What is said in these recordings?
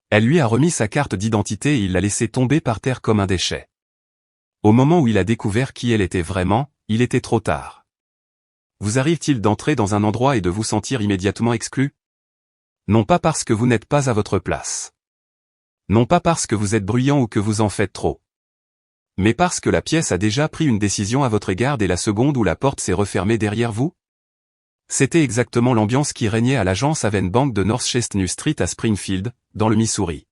Elle lui a remis sa carte d'identité et il l'a laissée tomber par terre comme un déchet. Au moment où il a découvert qui elle était vraiment, il était trop tard. Vous arrive-t-il d'entrer dans un endroit et de vous sentir immédiatement exclu? Non pas parce que vous n'êtes pas à votre place. Non pas parce que vous êtes bruyant ou que vous en faites trop. Mais parce que la pièce a déjà pris une décision à votre égard dès la seconde où la porte s'est refermée derrière vous? C'était exactement l'ambiance qui régnait à l'agence Haven Bank de North Chestnut Street à Springfield, dans le Missouri.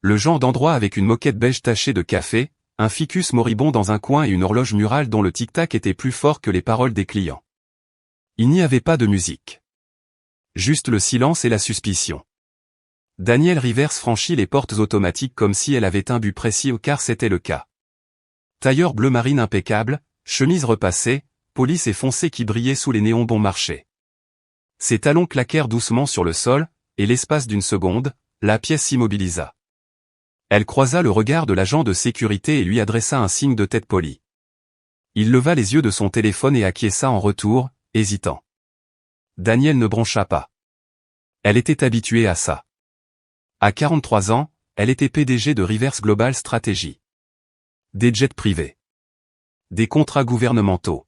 Le genre d'endroit avec une moquette beige tachée de café, un ficus moribond dans un coin et une horloge murale dont le tic-tac était plus fort que les paroles des clients. Il n'y avait pas de musique. Juste le silence et la suspicion. Danielle Rivers franchit les portes automatiques comme si elle avait un but précis car c'était le cas. Tailleur bleu marine impeccable, chemise repassée, police et foncé qui brillaient sous les néons bon marché. Ses talons claquèrent doucement sur le sol, et l'espace d'une seconde, la pièce s'immobilisa. Elle croisa le regard de l'agent de sécurité et lui adressa un signe de tête poli. Il leva les yeux de son téléphone et acquiesça en retour, hésitant. Danielle ne broncha pas. Elle était habituée à ça. À 43 ans, elle était PDG de Rivers Global Strategy. Des jets privés. Des contrats gouvernementaux.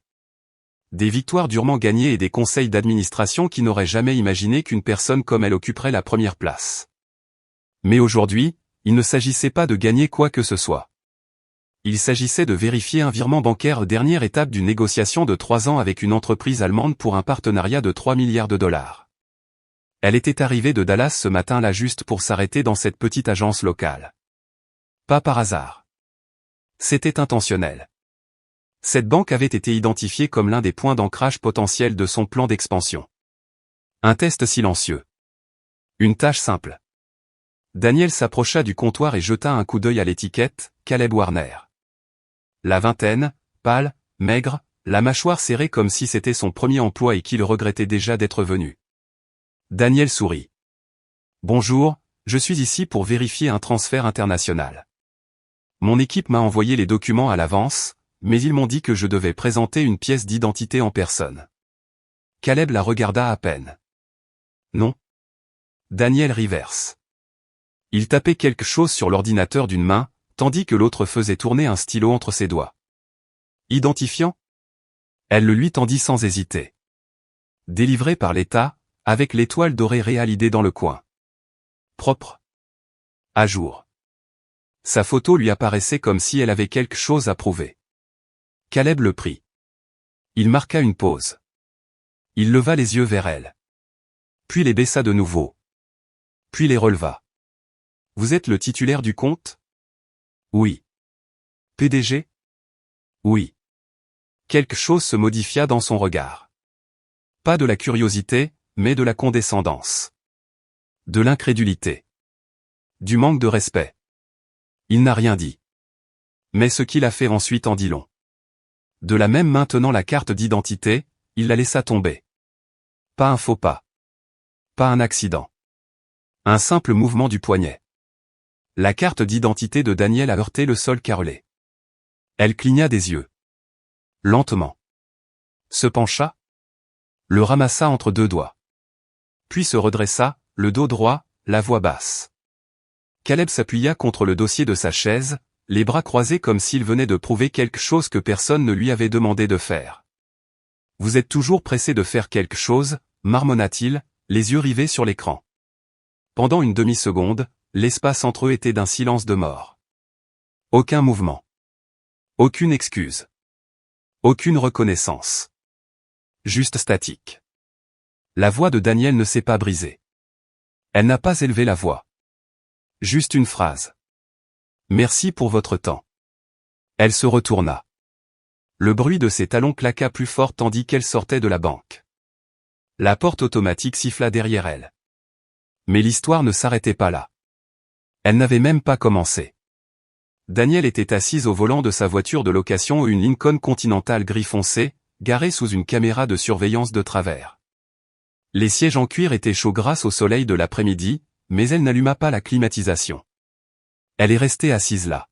Des victoires durement gagnées et des conseils d'administration qui n'auraient jamais imaginé qu'une personne comme elle occuperait la première place. Mais aujourd'hui, il ne s'agissait pas de gagner quoi que ce soit. Il s'agissait de vérifier un virement bancaire, dernière étape d'une négociation de 3 ans avec une entreprise allemande pour un partenariat de 3 milliards de dollars. Elle était arrivée de Dallas ce matin-là juste pour s'arrêter dans cette petite agence locale. Pas par hasard. C'était intentionnel. Cette banque avait été identifiée comme l'un des points d'ancrage potentiels de son plan d'expansion. Un test silencieux. Une tâche simple. Daniel s'approcha du comptoir et jeta un coup d'œil à l'étiquette, Caleb Warner. La vingtaine, pâle, maigre, la mâchoire serrée comme si c'était son premier emploi et qu'il regrettait déjà d'être venu. Daniel sourit. Bonjour, je suis ici pour vérifier un transfert international. Mon équipe m'a envoyé les documents à l'avance, mais ils m'ont dit que je devais présenter une pièce d'identité en personne. Caleb la regarda à peine. Non. Daniel Rivers. Il tapait quelque chose sur l'ordinateur d'une main, tandis que l'autre faisait tourner un stylo entre ses doigts. Identifiant? Elle le lui tendit sans hésiter. Délivré par l'État, avec l'étoile dorée réalisée dans le coin. Propre. À jour. Sa photo lui apparaissait comme si elle avait quelque chose à prouver. Caleb le prit. Il marqua une pause. Il leva les yeux vers elle. Puis les baissa de nouveau. Puis les releva. Vous êtes le titulaire du compte? Oui. PDG? Oui. Quelque chose se modifia dans son regard. Pas de la curiosité, mais de la condescendance. De l'incrédulité. Du manque de respect. Il n'a rien dit. Mais ce qu'il a fait ensuite en dit long. De la même main tenant la carte d'identité, il la laissa tomber. Pas un faux pas. Pas un accident. Un simple mouvement du poignet. La carte d'identité de Daniel a heurté le sol carrelé. Elle cligna des yeux. Lentement. Se pencha. Le ramassa entre deux doigts. Puis se redressa, le dos droit, la voix basse. Caleb s'appuya contre le dossier de sa chaise, les bras croisés comme s'il venait de prouver quelque chose que personne ne lui avait demandé de faire. Vous êtes toujours pressé de faire quelque chose, marmonna-t-il, les yeux rivés sur l'écran. Pendant une demi-seconde, l'espace entre eux était d'un silence de mort. Aucun mouvement. Aucune excuse. Aucune reconnaissance. Juste statique. La voix de Daniel ne s'est pas brisée. Elle n'a pas élevé la voix. Juste une phrase. Merci pour votre temps. Elle se retourna. Le bruit de ses talons claqua plus fort tandis qu'elle sortait de la banque. La porte automatique siffla derrière elle. Mais l'histoire ne s'arrêtait pas là. Elle n'avait même pas commencé. Daniel était assise au volant de sa voiture de location, une Lincoln Continental gris foncé, garée sous une caméra de surveillance de travers. Les sièges en cuir étaient chauds grâce au soleil de l'après-midi, mais elle n'alluma pas la climatisation. Elle est restée assise là.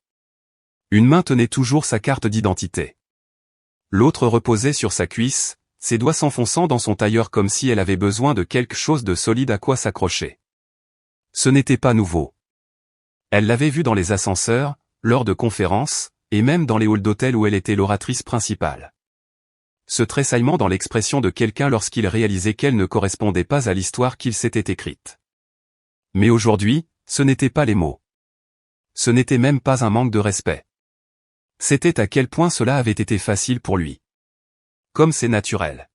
Une main tenait toujours sa carte d'identité. L'autre reposait sur sa cuisse, ses doigts s'enfonçant dans son tailleur comme si elle avait besoin de quelque chose de solide à quoi s'accrocher. Ce n'était pas nouveau. Elle l'avait vu dans les ascenseurs, lors de conférences, et même dans les halls d'hôtel où elle était l'oratrice principale. Ce tressaillement dans l'expression de quelqu'un lorsqu'il réalisait qu'elle ne correspondait pas à l'histoire qu'il s'était écrite. Mais aujourd'hui, ce n'étaient pas les mots. Ce n'était même pas un manque de respect. C'était à quel point cela avait été facile pour lui. Comme c'est naturel.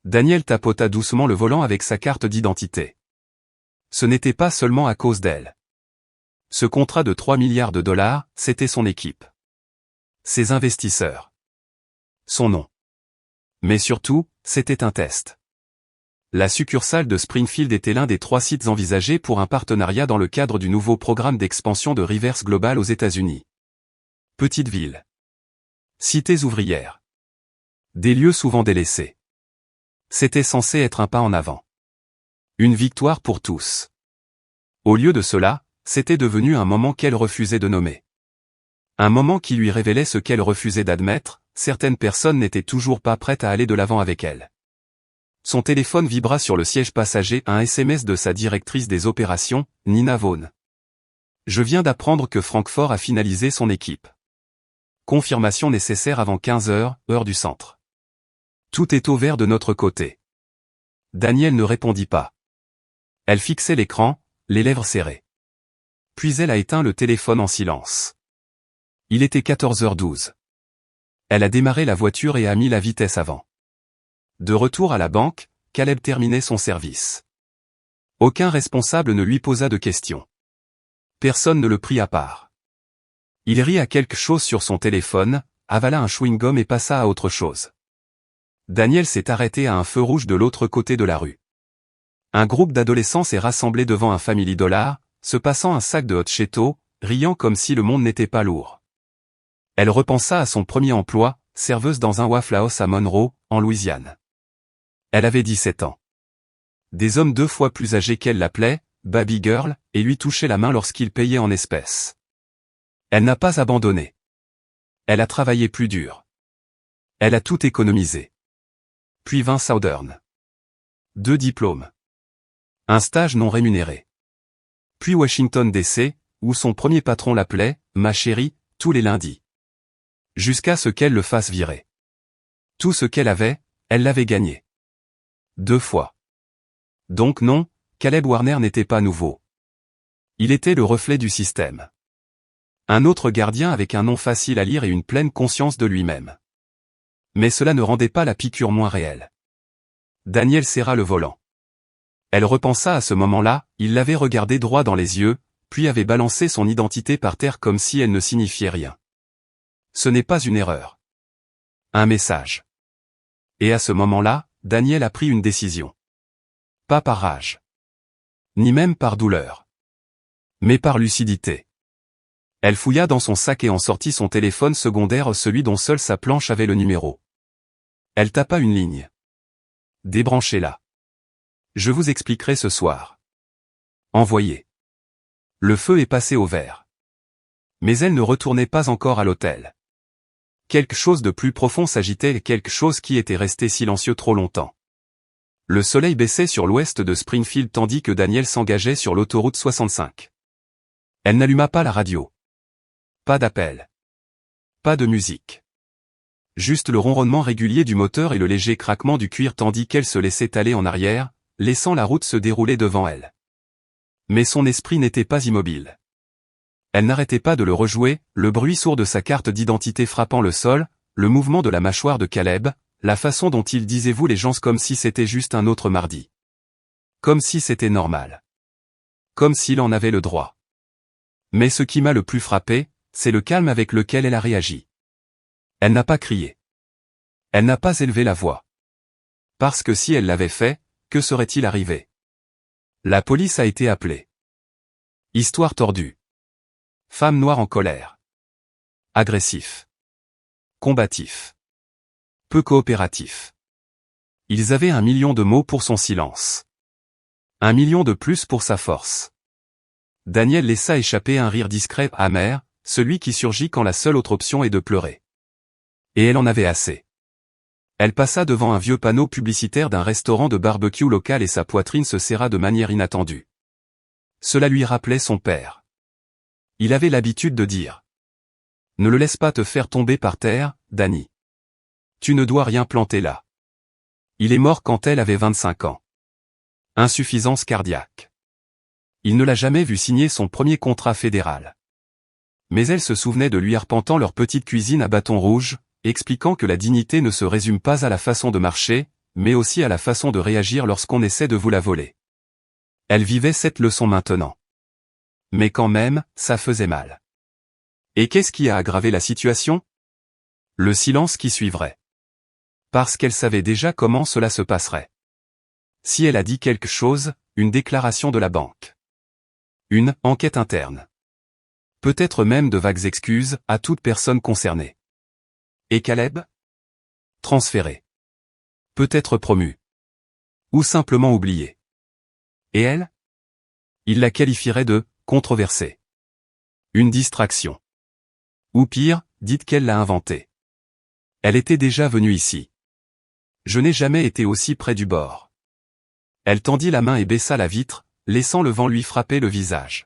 Daniel tapota doucement le volant avec sa carte d'identité. Ce n'était pas seulement à cause d'elle. Ce contrat de 3 milliards de dollars, c'était son équipe. Ses investisseurs. Son nom. Mais surtout, c'était un test. La succursale de Springfield était l'un des 3 sites envisagés pour un partenariat dans le cadre du nouveau programme d'expansion de Rivers Global aux États-Unis. Petite ville. Cités ouvrières. Des lieux souvent délaissés. C'était censé être un pas en avant. Une victoire pour tous. Au lieu de cela, c'était devenu un moment qu'elle refusait de nommer. Un moment qui lui révélait ce qu'elle refusait d'admettre, certaines personnes n'étaient toujours pas prêtes à aller de l'avant avec elle. Son téléphone vibra sur le siège passager, un SMS de sa directrice des opérations, Nina Vaughn. Je viens d'apprendre que Francfort a finalisé son équipe. Confirmation nécessaire avant 15 heures, heure du centre. Tout est au vert de notre côté. Daniel ne répondit pas. Elle fixait l'écran, les lèvres serrées. Puis elle a éteint le téléphone en silence. Il était 14h12. Elle a démarré la voiture et a mis la vitesse avant. De retour à la banque, Caleb terminait son service. Aucun responsable ne lui posa de questions. Personne ne le prit à part. Il rit à quelque chose sur son téléphone, avala un chewing-gum et passa à autre chose. Daniel s'est arrêté à un feu rouge de l'autre côté de la rue. Un groupe d'adolescents s'est rassemblé devant un Family Dollar, se passant un sac de hot Cheetos, riant comme si le monde n'était pas lourd. Elle repensa à son premier emploi, serveuse dans un Waffle House à Monroe, en Louisiane. Elle avait 17 ans. Des hommes 2 fois plus âgés qu'elle l'appelaient « Baby Girl » et lui touchaient la main lorsqu'il payait en espèces. Elle n'a pas abandonné. Elle a travaillé plus dur. Elle a tout économisé. Puis vint Southern. 2 diplômes. Un stage non rémunéré. Puis Washington DC, où son premier patron l'appelait « ma chérie » tous les lundis. Jusqu'à ce qu'elle le fasse virer. Tout ce qu'elle avait, elle l'avait gagné. 2 fois. Donc non, Caleb Warner n'était pas nouveau. Il était le reflet du système. Un autre gardien avec un nom facile à lire et une pleine conscience de lui-même. Mais cela ne rendait pas la piqûre moins réelle. Daniel serra le volant. Elle repensa à ce moment-là, il l'avait regardé droit dans les yeux, puis avait balancé son identité par terre comme si elle ne signifiait rien. Ce n'est pas une erreur. Un message. Et à ce moment-là, Daniel a pris une décision. Pas par rage. Ni même par douleur. Mais par lucidité. Elle fouilla dans son sac et en sortit son téléphone secondaire, celui dont seule sa planche avait le numéro. Elle tapa une ligne. Débranchez-la. Je vous expliquerai ce soir. Envoyé. Le feu est passé au vert. Mais elle ne retournait pas encore à l'hôtel. Quelque chose de plus profond s'agitait, quelque chose qui était resté silencieux trop longtemps. Le soleil baissait sur l'ouest de Springfield tandis que Daniel s'engageait sur l'autoroute 65. Elle n'alluma pas la radio. Pas d'appel. Pas de musique. Juste le ronronnement régulier du moteur et le léger craquement du cuir tandis qu'elle se laissait aller en arrière, laissant la route se dérouler devant elle. Mais son esprit n'était pas immobile. Elle n'arrêtait pas de le rejouer, le bruit sourd de sa carte d'identité frappant le sol, le mouvement de la mâchoire de Caleb, la façon dont il disait vous les gens comme si c'était juste un autre mardi. Comme si c'était normal. Comme s'il en avait le droit. Mais ce qui m'a le plus frappé, c'est le calme avec lequel elle a réagi. Elle n'a pas crié. Elle n'a pas élevé la voix. Parce que si elle l'avait fait, que serait-il arrivé? La police a été appelée. Histoire tordue. Femme noire en colère. Agressif. Combatif. Peu coopératif. Ils avaient 1 million de mots pour son silence. 1 million de plus pour sa force. Daniel laissa échapper un rire discret, amer, celui qui surgit quand la seule autre option est de pleurer. Et elle en avait assez. Elle passa devant un vieux panneau publicitaire d'un restaurant de barbecue local et sa poitrine se serra de manière inattendue. Cela lui rappelait son père. Il avait l'habitude de dire. Ne le laisse pas te faire tomber par terre, Danny. Tu ne dois rien planter là. Il est mort quand elle avait 25 ans. Insuffisance cardiaque. Il ne l'a jamais vu signer son premier contrat fédéral. Mais elle se souvenait de lui arpentant leur petite cuisine à bâton rouge, expliquant que la dignité ne se résume pas à la façon de marcher, mais aussi à la façon de réagir lorsqu'on essaie de vous la voler. Elle vivait cette leçon maintenant. Mais quand même, ça faisait mal. Et qu'est-ce qui a aggravé la situation? Le silence qui suivrait. Parce qu'elle savait déjà comment cela se passerait. Si elle a dit quelque chose, une déclaration de la banque. Une enquête interne. Peut-être même de vagues excuses à toute personne concernée. Et Caleb? Transféré. Peut-être promu. Ou simplement oublié. Et elle? Il la qualifierait de controversée. Une distraction. Ou pire, dites qu'elle l'a inventée. Elle était déjà venue ici. Je n'ai jamais été aussi près du bord. Elle tendit la main et baissa la vitre, laissant le vent lui frapper le visage.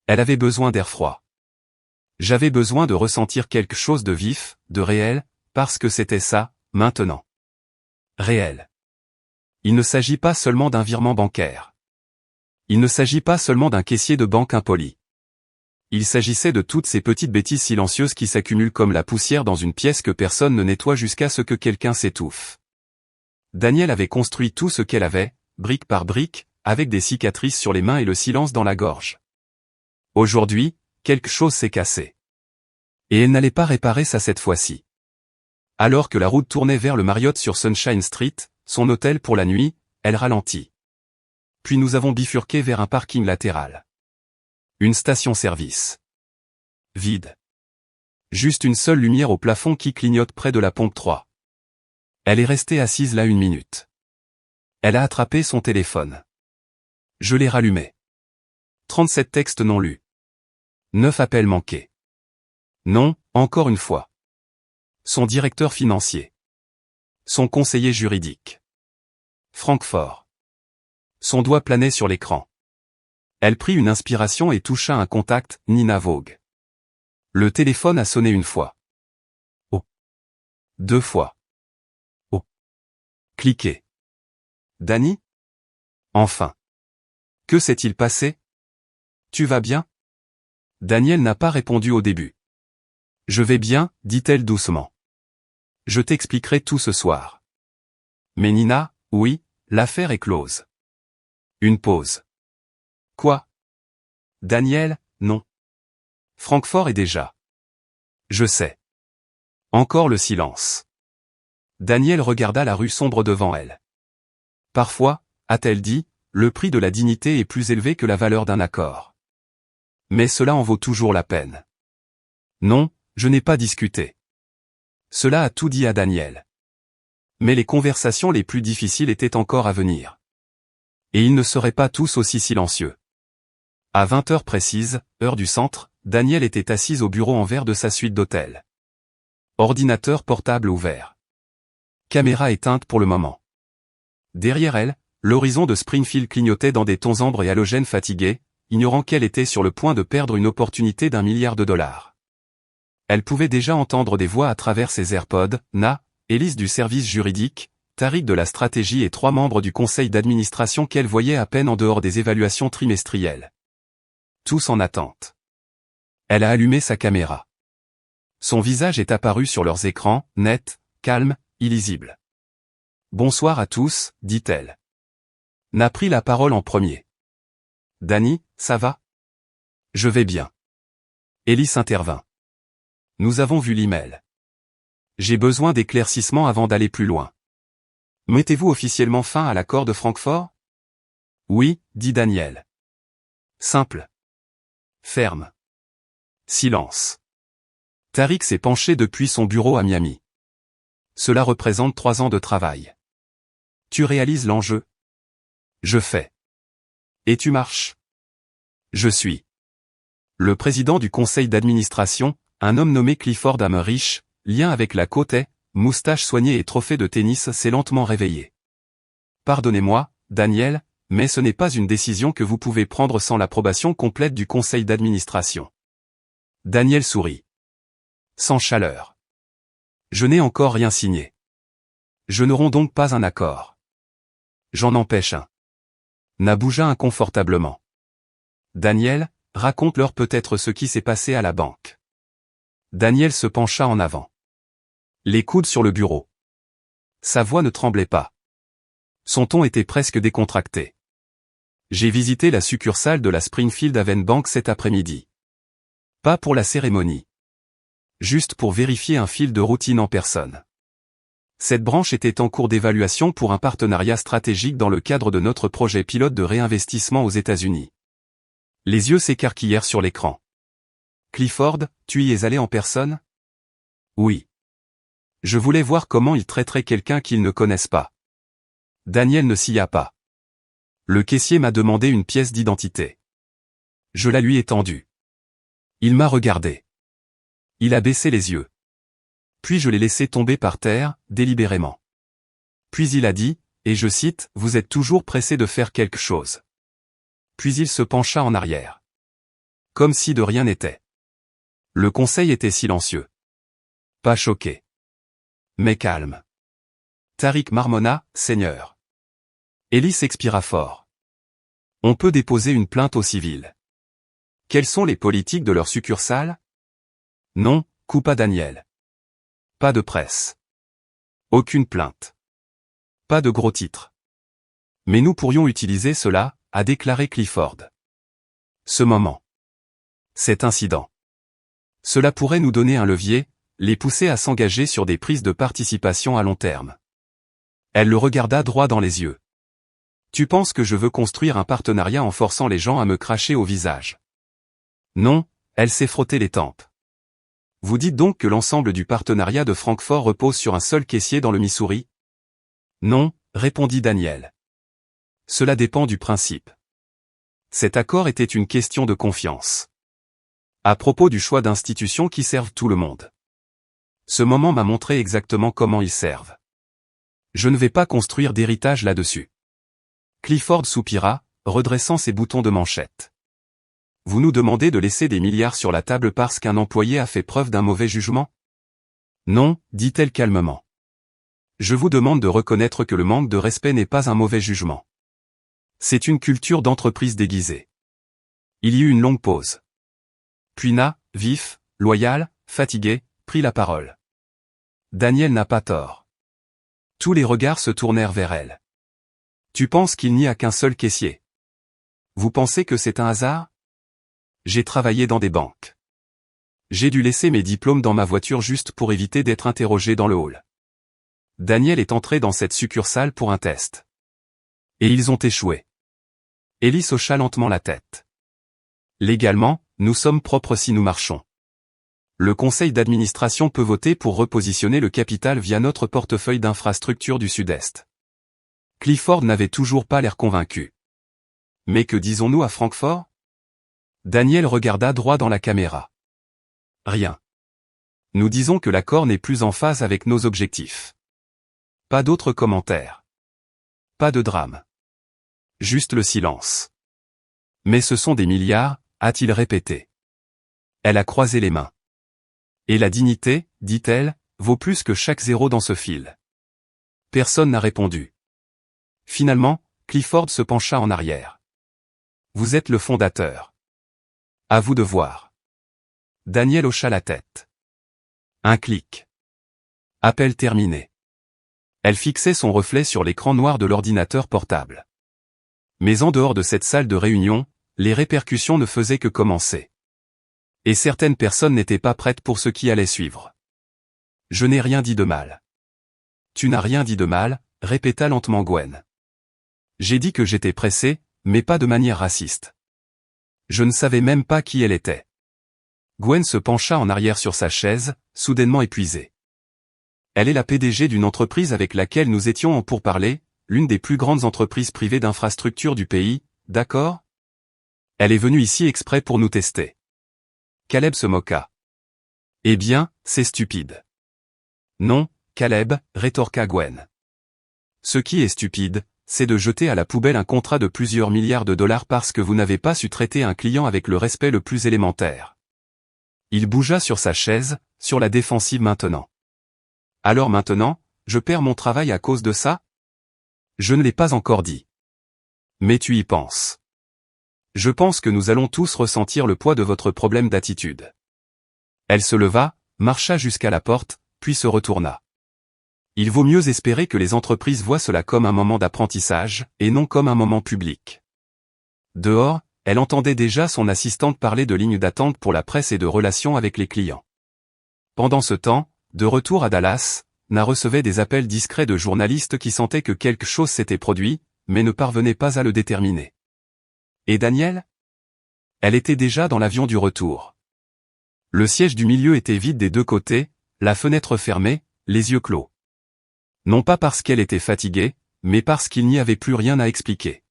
Elle avait besoin d'air froid. J'avais besoin de ressentir quelque chose de vif, de réel, parce que c'était ça, maintenant. Réel. Il ne s'agit pas seulement d'un virement bancaire. Il ne s'agit pas seulement d'un caissier de banque impoli. Il s'agissait de toutes ces petites bêtises silencieuses qui s'accumulent comme la poussière dans une pièce que personne ne nettoie jusqu'à ce que quelqu'un s'étouffe. Danielle avait construit tout ce qu'elle avait, brique par brique, avec des cicatrices sur les mains et le silence dans la gorge. Aujourd'hui, quelque chose s'est cassé. Et elle n'allait pas réparer ça cette fois-ci. Alors que la route tournait vers le Marriott sur Sunshine Street, son hôtel pour la nuit, elle ralentit. Puis nous avons bifurqué vers un parking latéral. Une station-service. Vide. Juste une seule lumière au plafond qui clignote près de la pompe 3. Elle est restée assise là 1 minute. Elle a attrapé son téléphone. Je l'ai rallumé. 37 textes non lus. 9 appels manqués. Non, encore une fois. Son directeur financier. Son conseiller juridique. Francfort. Son doigt planait sur l'écran. Elle prit une inspiration et toucha un contact, Nina Vogue. Le téléphone a sonné 1 fois. Oh. 2 fois. Oh. Cliquez. Danny? Enfin. Que s'est-il passé? Tu vas bien? Danielle n'a pas répondu au début. Je vais bien, dit-elle doucement. Je t'expliquerai tout ce soir. Mais Nina, oui, l'affaire est close. Une pause. Quoi? Danielle, non. Francfort est déjà. Je sais. Encore le silence. Danielle regarda la rue sombre devant elle. Parfois, a-t-elle dit, le prix de la dignité est plus élevé que la valeur d'un accord. Mais cela en vaut toujours la peine. Non, je n'ai pas discuté. Cela a tout dit à Danielle. Mais les conversations les plus difficiles étaient encore à venir. Et ils ne seraient pas tous aussi silencieux. À 20 heures précises, heure du centre, Danielle était assise au bureau en verre de sa suite d'hôtel. Ordinateur portable ouvert. Caméra éteinte pour le moment. Derrière elle, l'horizon de Springfield clignotait dans des tons ambre et halogènes fatigués, ignorant qu'elle était sur le point de perdre une opportunité d'1 milliard de dollars. Elle pouvait déjà entendre des voix à travers ses AirPods, Na, Élise du service juridique, Tariq de la stratégie et 3 membres du conseil d'administration qu'elle voyait à peine en dehors des évaluations trimestrielles. Tous en attente. Elle a allumé sa caméra. Son visage est apparu sur leurs écrans, net, calme, illisible. Bonsoir à tous, dit-elle. Na prit la parole en premier. Danny, ça va? Je vais bien. Élise intervint. Nous avons vu l'email. J'ai besoin d'éclaircissements avant d'aller plus loin. Mettez-vous officiellement fin à l'accord de Francfort? Oui, dit Daniel. Simple. Ferme. Silence. Tariq s'est penché depuis son bureau à Miami. Cela représente 3 ans de travail. Tu réalises l'enjeu? Je fais. Et tu marches? Je suis. Le président du conseil d'administration, un homme nommé Clifford Hammerich, lien avec la côte est, moustache soignée et trophée de tennis s'est lentement réveillé. Pardonnez-moi, Daniel, mais ce n'est pas une décision que vous pouvez prendre sans l'approbation complète du conseil d'administration. Daniel sourit. Sans chaleur. Je n'ai encore rien signé. Je n'aurons donc pas un accord. J'en empêche un. Na bougea inconfortablement. Daniel, raconte-leur peut-être ce qui s'est passé à la banque. Daniel se pencha en avant. Les coudes sur le bureau. Sa voix ne tremblait pas. Son ton était presque décontracté. J'ai visité la succursale de la Springfield Haven Bank cet après-midi. Pas pour la cérémonie. Juste pour vérifier un fil de routine en personne. Cette branche était en cours d'évaluation pour un partenariat stratégique dans le cadre de notre projet pilote de réinvestissement aux États-Unis. Les yeux s'écarquillèrent sur l'écran. Clifford, tu y es allé en personne? Oui. Je voulais voir comment ils traiteraient quelqu'un qu'ils ne connaissent pas. Daniel ne sia pas. Le caissier m'a demandé une pièce d'identité. Je la lui ai tendue. Il m'a regardé. Il a baissé les yeux. Puis je l'ai laissé tomber par terre, délibérément. Puis il a dit, et je cite, « Vous êtes toujours pressé de faire quelque chose. » Puis il se pencha en arrière. Comme si de rien n'était. Le conseil était silencieux. Pas choqué. Mais calme. Tariq marmonna, « Seigneur. » Ellis expira fort. On peut déposer une plainte au civil. Quelles sont les politiques de leur succursale? Non, coupa Daniel. Pas de presse. Aucune plainte. Pas de gros titres. Mais nous pourrions utiliser cela, a déclaré Clifford. Ce moment. Cet incident. Cela pourrait nous donner un levier, les pousser à s'engager sur des prises de participation à long terme. Elle le regarda droit dans les yeux. Tu penses que je veux construire un partenariat en forçant les gens à me cracher au visage? Non, elle s'est frottée les tempes. Vous dites donc que l'ensemble du partenariat de Francfort repose sur un seul caissier dans le Missouri? Non, répondit Daniel. Cela dépend du principe. Cet accord était une question de confiance. À propos du choix d'institutions qui servent tout le monde. Ce moment m'a montré exactement comment ils servent. Je ne vais pas construire d'héritage là-dessus. Clifford soupira, redressant ses boutons de manchette. Vous nous demandez de laisser des milliards sur la table parce qu'un employé a fait preuve d'un mauvais jugement? Non, dit-elle calmement. Je vous demande de reconnaître que le manque de respect n'est pas un mauvais jugement. C'est une culture d'entreprise déguisée. Il y eut une longue pause. Puis Na, vif, loyal, fatigué, prit la parole. Daniel n'a pas tort. Tous les regards se tournèrent vers elle. Tu penses qu'il n'y a qu'un seul caissier? Vous pensez que c'est un hasard? J'ai travaillé dans des banques. J'ai dû laisser mes diplômes dans ma voiture juste pour éviter d'être interrogé dans le hall. Daniel est entré dans cette succursale pour un test. Et ils ont échoué. Ellis hocha lentement la tête. Légalement, nous sommes propres si nous marchons. Le conseil d'administration peut voter pour repositionner le capital via notre portefeuille d'infrastructures du Sud-Est. Clifford n'avait toujours pas l'air convaincu. Mais que disons-nous à Francfort? Daniel regarda droit dans la caméra. Rien. Nous disons que l'accord n'est plus en phase avec nos objectifs. Pas d'autres commentaires. Pas de drame. Juste le silence. Mais ce sont des milliards, a-t-il répété. Elle a croisé les mains. Et la dignité, dit-elle, vaut plus que chaque zéro dans ce fil. Personne n'a répondu. Finalement, Clifford se pencha en arrière. Vous êtes le fondateur. À vous de voir. Daniel hocha la tête. Un clic. Appel terminé. Elle fixait son reflet sur l'écran noir de l'ordinateur portable. Mais en dehors de cette salle de réunion, les répercussions ne faisaient que commencer. Et certaines personnes n'étaient pas prêtes pour ce qui allait suivre. Je n'ai rien dit de mal. Tu n'as rien dit de mal, répéta lentement Gwen. J'ai dit que j'étais pressé, mais pas de manière raciste. Je ne savais même pas qui elle était. Gwen se pencha en arrière sur sa chaise, soudainement épuisée. Elle est la PDG d'une entreprise avec laquelle nous étions en pourparlers, l'une des plus grandes entreprises privées d'infrastructures du pays, d'accord? Elle est venue ici exprès pour nous tester. Caleb se moqua. Eh bien, c'est stupide. Non, Caleb, rétorqua Gwen. Ce qui est stupide, c'est de jeter à la poubelle un contrat de plusieurs milliards de dollars parce que vous n'avez pas su traiter un client avec le respect le plus élémentaire. Il bougea sur sa chaise, sur la défensive maintenant. Alors maintenant, je perds mon travail à cause de ça? Je ne l'ai pas encore dit. Mais tu y penses. Je pense que nous allons tous ressentir le poids de votre problème d'attitude. Elle se leva, marcha jusqu'à la porte, puis se retourna. Il vaut mieux espérer que les entreprises voient cela comme un moment d'apprentissage, et non comme un moment public. Dehors, elle entendait déjà son assistante parler de lignes d'attente pour la presse et de relations avec les clients. Pendant ce temps, de retour à Dallas, Na recevait des appels discrets de journalistes qui sentaient que quelque chose s'était produit, mais ne parvenaient pas à le déterminer. Et Daniel? Elle était déjà dans l'avion du retour. Le siège du milieu était vide des deux côtés, la fenêtre fermée, les yeux clos. Non pas parce qu'elle était fatiguée, mais parce qu'il n'y avait plus rien à expliquer.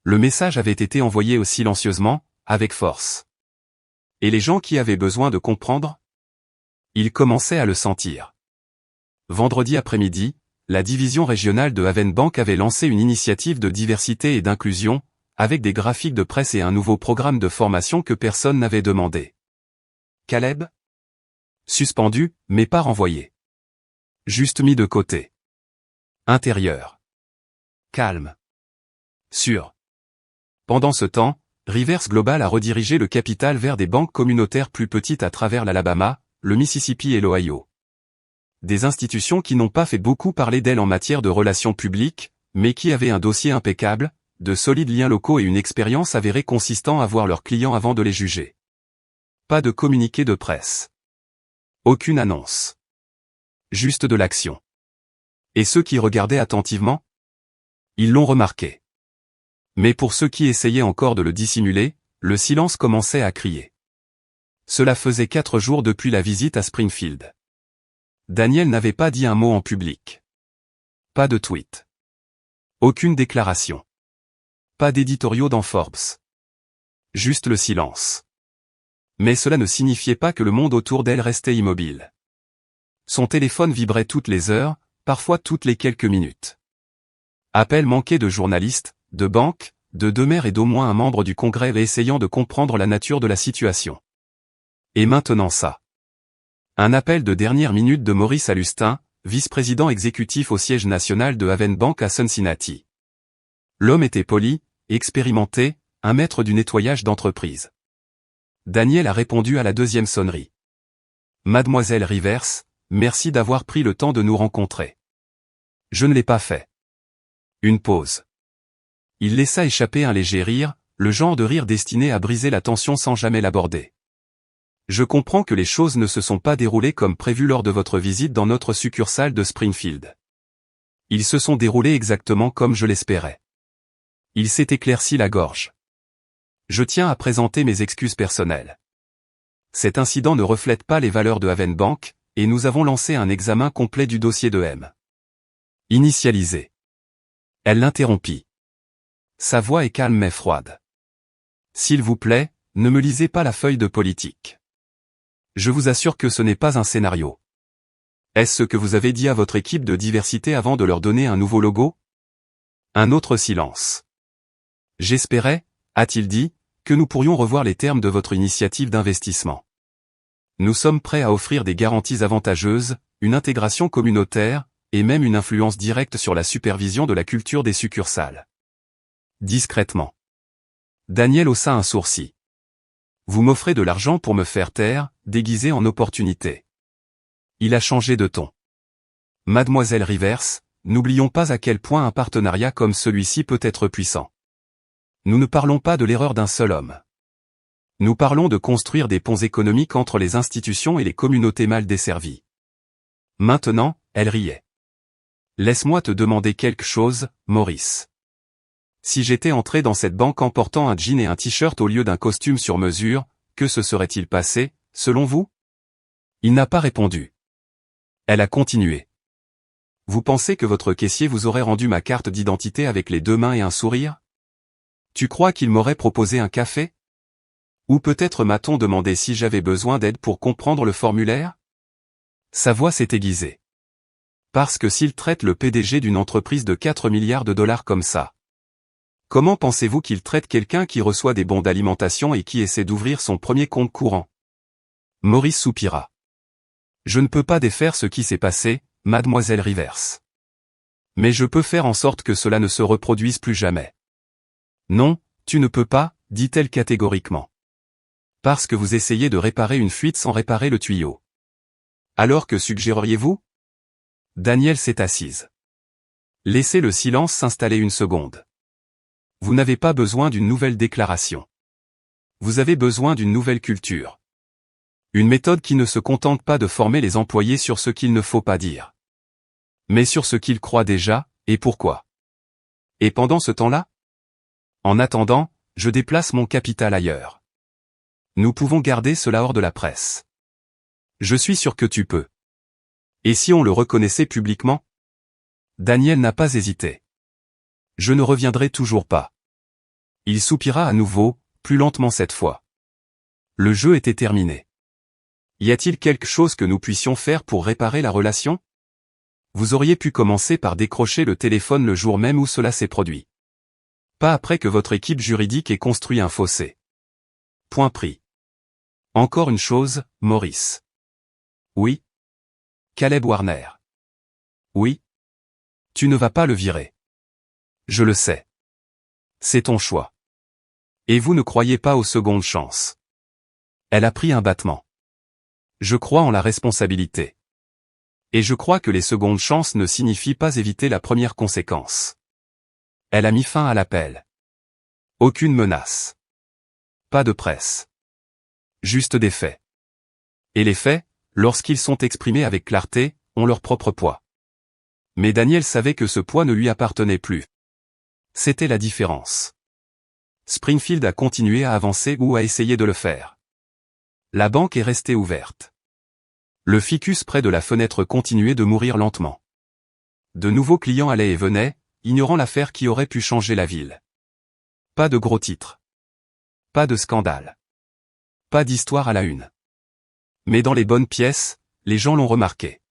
Le message avait été envoyé silencieusement, avec force. Et les gens qui avaient besoin de comprendre? Ils commençaient à le sentir. Vendredi après-midi, la division régionale de Havenbank avait lancé une initiative de diversité et d'inclusion, avec des graphiques de presse et un nouveau programme de formation que personne n'avait demandé. Caleb? Suspendu, mais pas renvoyé. Juste mis de côté. Intérieur. Calme. Sûr. Pendant ce temps, Rivers Global a redirigé le capital vers des banques communautaires plus petites à travers l'Alabama, le Mississippi et l'Ohio. Des institutions qui n'ont pas fait beaucoup parler d'elles en matière de relations publiques, mais qui avaient un dossier impeccable, de solides liens locaux et une expérience avérée consistant à voir leurs clients avant de les juger. Pas de communiqué de presse. Aucune annonce. Juste de l'action. Et ceux qui regardaient attentivement? Ils l'ont remarqué. Mais pour ceux qui essayaient encore de le dissimuler, le silence commençait à crier. Cela faisait 4 jours depuis la visite à Springfield. Daniel n'avait pas dit un mot en public. Pas de tweet. Aucune déclaration. Pas d'éditoriaux dans Forbes. Juste le silence. Mais cela ne signifiait pas que le monde autour d'elle restait immobile. Son téléphone vibrait toutes les heures, parfois toutes les quelques minutes. Appels manqués de journalistes, de banques, de deux maires et d'au moins un membre du Congrès essayant de comprendre la nature de la situation. Et maintenant ça. Un appel de dernière minute de Maurice Alustin, vice-président exécutif au siège national de Havenbank à Cincinnati. L'homme était poli, expérimenté, un maître du nettoyage d'entreprise. Daniel a répondu à la deuxième sonnerie. Mademoiselle Rivers, merci d'avoir pris le temps de nous rencontrer. Je ne l'ai pas fait. Une pause. Il laissa échapper un léger rire, le genre de rire destiné à briser la tension sans jamais l'aborder. Je comprends que les choses ne se sont pas déroulées comme prévu lors de votre visite dans notre succursale de Springfield. Ils se sont déroulés exactement comme je l'espérais. Il s'est éclairci la gorge. Je tiens à présenter mes excuses personnelles. Cet incident ne reflète pas les valeurs de Havenbank, et nous avons lancé un examen complet du dossier de M. Initialisé. Elle l'interrompit. Sa voix est calme mais froide. S'il vous plaît, ne me lisez pas la feuille de politique. Je vous assure que ce n'est pas un scénario. Est-ce ce que vous avez dit à votre équipe de diversité avant de leur donner un nouveau logo? Un autre silence. J'espérais, a-t-il dit, que nous pourrions revoir les termes de votre initiative d'investissement. Nous sommes prêts à offrir des garanties avantageuses, une intégration communautaire, et même une influence directe sur la supervision de la culture des succursales. Discrètement. Daniel haussa un sourcil. Vous m'offrez de l'argent pour me faire taire, déguisé en opportunité. Il a changé de ton. Mademoiselle Rivers, n'oublions pas à quel point un partenariat comme celui-ci peut être puissant. Nous ne parlons pas de l'erreur d'un seul homme. Nous parlons de construire des ponts économiques entre les institutions et les communautés mal desservies. Maintenant, elle riait. Laisse-moi te demander quelque chose, Maurice. Si j'étais entré dans cette banque en portant un jean et un t-shirt au lieu d'un costume sur mesure, que se serait-il passé, selon vous? Il n'a pas répondu. Elle a continué. Vous pensez que votre caissier vous aurait rendu ma carte d'identité avec les 2 mains et un sourire? Tu crois qu'il m'aurait proposé un café? Ou peut-être m'a-t-on demandé si j'avais besoin d'aide pour comprendre le formulaire? Sa voix s'est aiguisée. Parce que s'il traite le PDG d'une entreprise de 4 milliards de dollars comme ça, comment pensez-vous qu'il traite quelqu'un qui reçoit des bons d'alimentation et qui essaie d'ouvrir son premier compte courant? Maurice soupira. Je ne peux pas défaire ce qui s'est passé, mademoiselle Rivers. Mais je peux faire en sorte que cela ne se reproduise plus jamais. Non, tu ne peux pas, dit-elle catégoriquement. Parce que vous essayez de réparer une fuite sans réparer le tuyau. Alors que suggéreriez-vous? Danielle s'est assise. Laissez le silence s'installer une seconde. Vous n'avez pas besoin d'une nouvelle déclaration. Vous avez besoin d'une nouvelle culture. Une méthode qui ne se contente pas de former les employés sur ce qu'il ne faut pas dire. Mais sur ce qu'ils croient déjà, et pourquoi. Et pendant ce temps-là? En attendant, je déplace mon capital ailleurs. Nous pouvons garder cela hors de la presse. Je suis sûr que tu peux. Et si on le reconnaissait publiquement? Daniel n'a pas hésité. Je ne reviendrai toujours pas. Il soupira à nouveau, plus lentement cette fois. Le jeu était terminé. Y a-t-il quelque chose que nous puissions faire pour réparer la relation? Vous auriez pu commencer par décrocher le téléphone le jour même où cela s'est produit. Pas après que votre équipe juridique ait construit un fossé. Point pris. Encore une chose, Maurice. Oui. Caleb Warner. Oui. Tu ne vas pas le virer. Je le sais. C'est ton choix. Et vous ne croyez pas aux secondes chances. Elle a pris un battement. Je crois en la responsabilité. Et je crois que les secondes chances ne signifient pas éviter la première conséquence. Elle a mis fin à l'appel. Aucune menace. Pas de presse. Juste des faits. Et les faits, lorsqu'ils sont exprimés avec clarté, ont leur propre poids. Mais Daniel savait que ce poids ne lui appartenait plus. C'était la différence. Springfield a continué à avancer ou à essayer de le faire. La banque est restée ouverte. Le ficus près de la fenêtre continuait de mourir lentement. De nouveaux clients allaient et venaient, ignorant l'affaire qui aurait pu changer la ville. Pas de gros titres. Pas de scandale. Pas d'histoire à la une. Mais dans les bonnes pièces, les gens l'ont remarqué.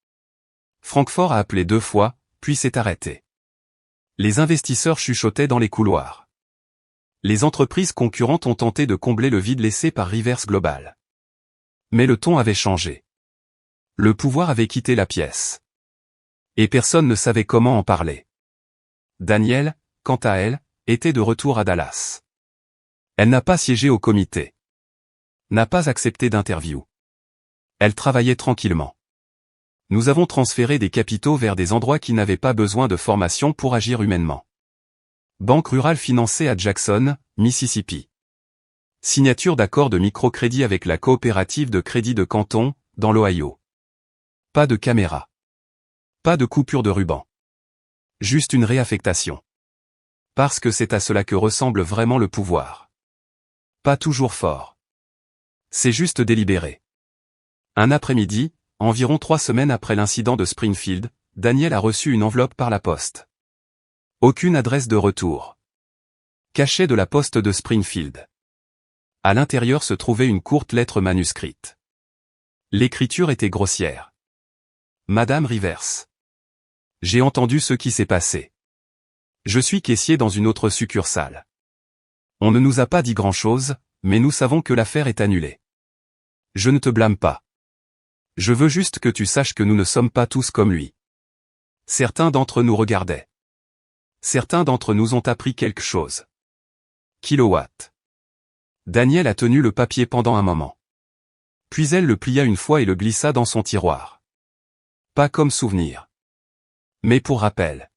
Francfort a appelé 2 fois, puis s'est arrêté. Les investisseurs chuchotaient dans les couloirs. Les entreprises concurrentes ont tenté de combler le vide laissé par Rivers Global. Mais le ton avait changé. Le pouvoir avait quitté la pièce. Et personne ne savait comment en parler. Danielle, quant à elle, était de retour à Dallas. Elle n'a pas siégé au comité. N'a pas accepté d'interview. Elle travaillait tranquillement. Nous avons transféré des capitaux vers des endroits qui n'avaient pas besoin de formation pour agir humainement. Banque rurale financée à Jackson, Mississippi. Signature d'accord de microcrédit avec la coopérative de crédit de Canton, dans l'Ohio. Pas de caméra. Pas de coupure de ruban. Juste une réaffectation. Parce que c'est à cela que ressemble vraiment le pouvoir. Pas toujours fort. C'est juste délibéré. Un après-midi, environ 3 semaines après l'incident de Springfield, Daniel a reçu une enveloppe par la poste. Aucune adresse de retour. Cachet de la poste de Springfield. À l'intérieur se trouvait une courte lettre manuscrite. L'écriture était grossière. Madame Rivers. J'ai entendu ce qui s'est passé. Je suis caissier dans une autre succursale. On ne nous a pas dit grand-chose, mais nous savons que l'affaire est annulée. Je ne te blâme pas. Je veux juste que tu saches que nous ne sommes pas tous comme lui. Certains d'entre nous regardaient. Certains d'entre nous ont appris quelque chose. Kilowatt. Daniel a tenu le papier pendant un moment. Puis elle le plia une fois et le glissa dans son tiroir. Pas comme souvenir. Mais pour rappel.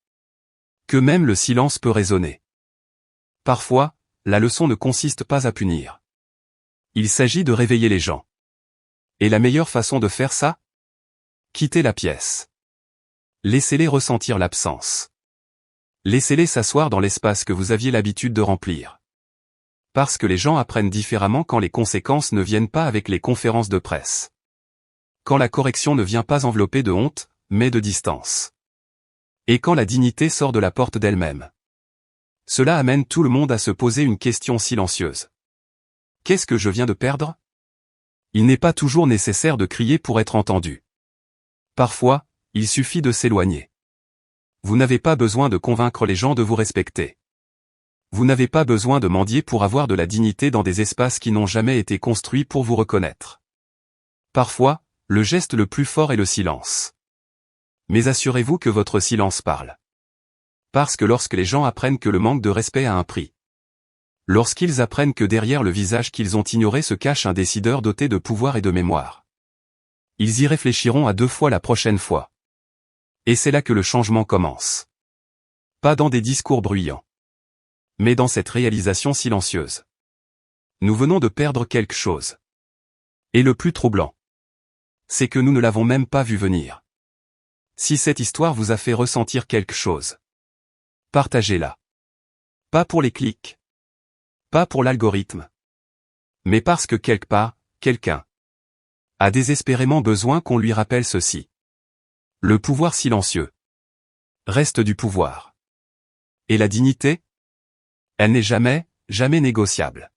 Que même le silence peut résonner. Parfois, la leçon ne consiste pas à punir. Il s'agit de réveiller les gens. Et la meilleure façon de faire ça? Quitter la pièce. Laissez-les ressentir l'absence. Laissez-les s'asseoir dans l'espace que vous aviez l'habitude de remplir. Parce que les gens apprennent différemment quand les conséquences ne viennent pas avec les conférences de presse. Quand la correction ne vient pas enveloppée de honte, mais de distance. Et quand la dignité sort de la porte d'elle-même. Cela amène tout le monde à se poser une question silencieuse. Qu'est-ce que je viens de perdre? Il n'est pas toujours nécessaire de crier pour être entendu. Parfois, il suffit de s'éloigner. Vous n'avez pas besoin de convaincre les gens de vous respecter. Vous n'avez pas besoin de mendier pour avoir de la dignité dans des espaces qui n'ont jamais été construits pour vous reconnaître. Parfois, le geste le plus fort est le silence. Mais assurez-vous que votre silence parle. Parce que lorsque les gens apprennent que le manque de respect a un prix, lorsqu'ils apprennent que derrière le visage qu'ils ont ignoré se cache un décideur doté de pouvoir et de mémoire, ils y réfléchiront à 2 fois la prochaine fois. Et c'est là que le changement commence. Pas dans des discours bruyants, mais dans cette réalisation silencieuse. Nous venons de perdre quelque chose. Et le plus troublant, c'est que nous ne l'avons même pas vu venir. Si cette histoire vous a fait ressentir quelque chose, partagez-la. Pas pour les clics. Pas pour l'algorithme. Mais parce que quelque part, quelqu'un a désespérément besoin qu'on lui rappelle ceci. Le pouvoir silencieux reste du pouvoir. Et la dignité? Elle n'est jamais, jamais négociable.